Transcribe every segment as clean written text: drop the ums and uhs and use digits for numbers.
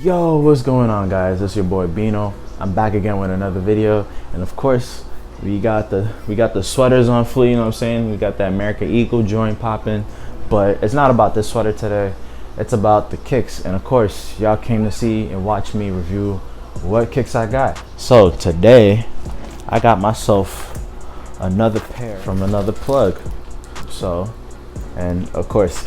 Yo, what's going on, guys? It's your boy Bino. I'm back again with another video, and of course we got the sweaters on fleek. You know what I'm saying? We got that American Eagle joint popping, but it's not about this sweater today. It's about the kicks, and of course y'all came to see and watch me review what kicks I got. So today I got myself another pair from another plug. So, and of course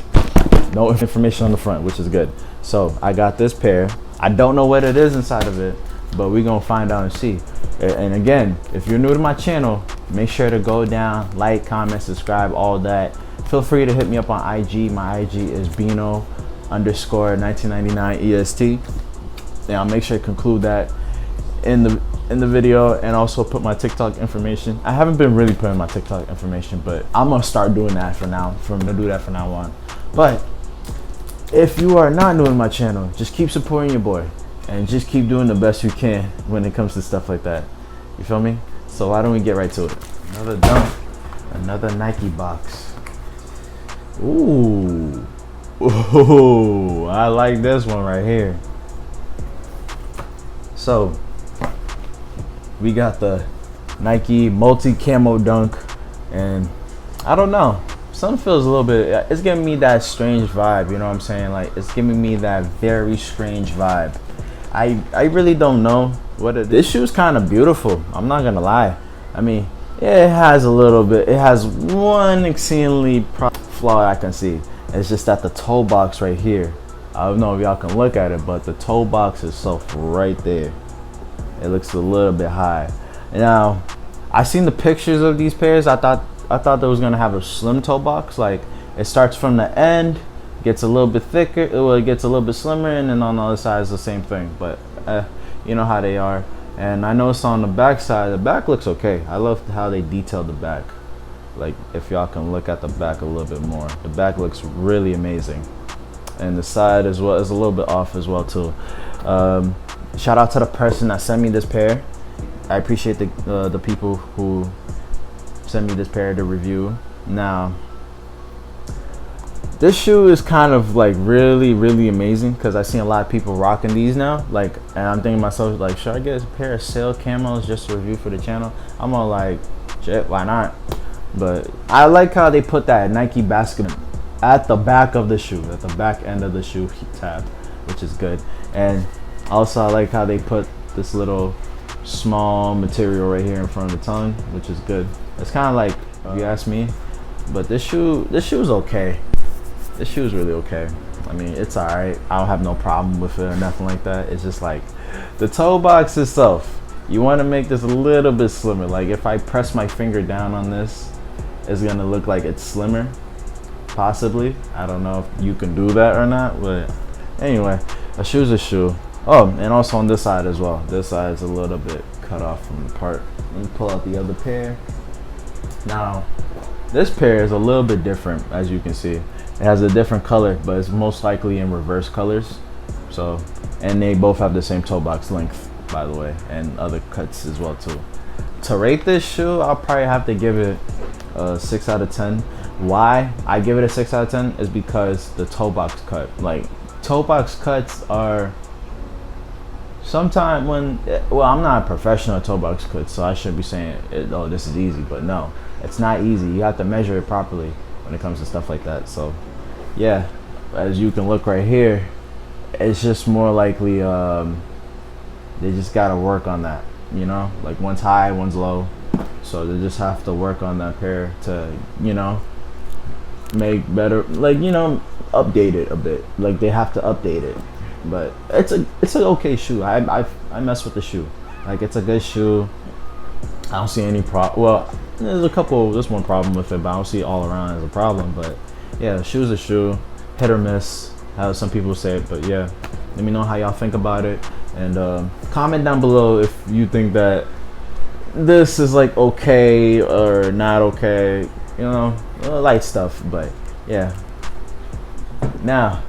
no information on the front, which is good. So I got this pair. I don't know what it is inside of it, but we're gonna find out and see. And again, if you're new to my channel, make sure to go down, like, comment, subscribe, all that. Feel free to hit me up on IG. My IG is Bino_1999EST. And I'll make sure to conclude that in the video, and also put my TikTok information. I haven't been really putting my TikTok information, but I'm gonna start doing that for now. I'm gonna do that from now on. But if you are not new to my channel, just keep supporting your boy and just keep doing the best you can when it comes to stuff like that. You feel me? So why don't we get right to it? Another dunk, another Nike box. Ooh, ooh, I like this one right here. So we got the Nike multi-camo dunk, and I don't know, something feels a little bit, it's giving me that strange vibe, you know what I'm saying? Like, it's giving me that very strange vibe. I really don't know what it is. This shoe's kind of beautiful, I'm not gonna lie. I mean, yeah, it has a little bit, it has one exceedingly flaw I can see. It's just that the toe box right here, I don't know if y'all can look at it, but the toe box itself right there, it looks a little bit high. Now, I seen the pictures of these pairs. I thought they was gonna have a slim toe box. Like, it starts from the end, gets a little bit thicker, it gets a little bit slimmer, and then on the other side is the same thing. But you know how they are. And I noticed on the back side, the back looks okay. I love how they detailed the back. Like, if y'all can look at the back a little bit more, the back looks really amazing. And the side as well is a little bit off as well too. Shout out to the person that sent me this pair. I appreciate the people who sent me this pair to review. Now, this shoe is kind of like really amazing, because I've seen a lot of people rocking these now. Like, and I'm thinking to myself, like, should I get a pair of sale camos just to review for the channel? I'm all like, shit, why not? But I like how they put that Nike basket at the back of the shoe, at the back end of the shoe tab, which is good. And also I like how they put this little small material right here in front of the tongue, which is good. It's kind of like, if you ask me, but this shoe is okay. This shoe is really okay. I mean, it's all right. I don't have no problem with it or nothing like that. It's just like the toe box itself, you want to make this a little bit slimmer. Like, if I press my finger down on this, it's gonna look like it's slimmer, possibly. I don't know if you can do that or not, but anyway, a shoe's a shoe. Oh, and also on this side as well. This side is a little bit cut off from the part. Let me pull out the other pair. Now, this pair is a little bit different, as you can see. It has a different color, but it's most likely in reverse colors. So, and they both have the same toe box length, by the way, and other cuts as well too. To rate this shoe, I'll probably have to give it a 6 out of 10. Why I give it a 6 out of 10 is because the toe box cut. Like, toe box cuts are sometimes when, well, I'm not a professional toe box cut, so I shouldn't be saying, oh, this is easy, but no, it's not easy. You have to measure it properly when it comes to stuff like that. So yeah, as you can look right here, it's just more likely they just gotta work on that, you know, like one's high, one's low, so they just have to work on that pair to, you know, make better, like, you know, update it a bit. Like, they have to update it. But it's an okay shoe. I mess with the shoe. Like, it's a good shoe. I don't see any well, there's one problem with it, but I don't see it all around as a problem. But yeah, the shoe's a shoe, hit or miss, how some people say it. But yeah, let me know how y'all think about it, and comment down below if you think that this is like okay or not okay, you know, light stuff. But yeah, now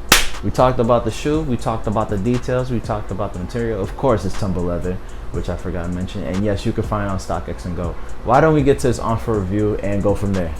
we talked about the shoe, we talked about the details, we talked about the material. Of course, it's tumble leather, which I forgot to mention. And yes, you can find it on StockX and Go. Why don't we get to this on for review and go from there?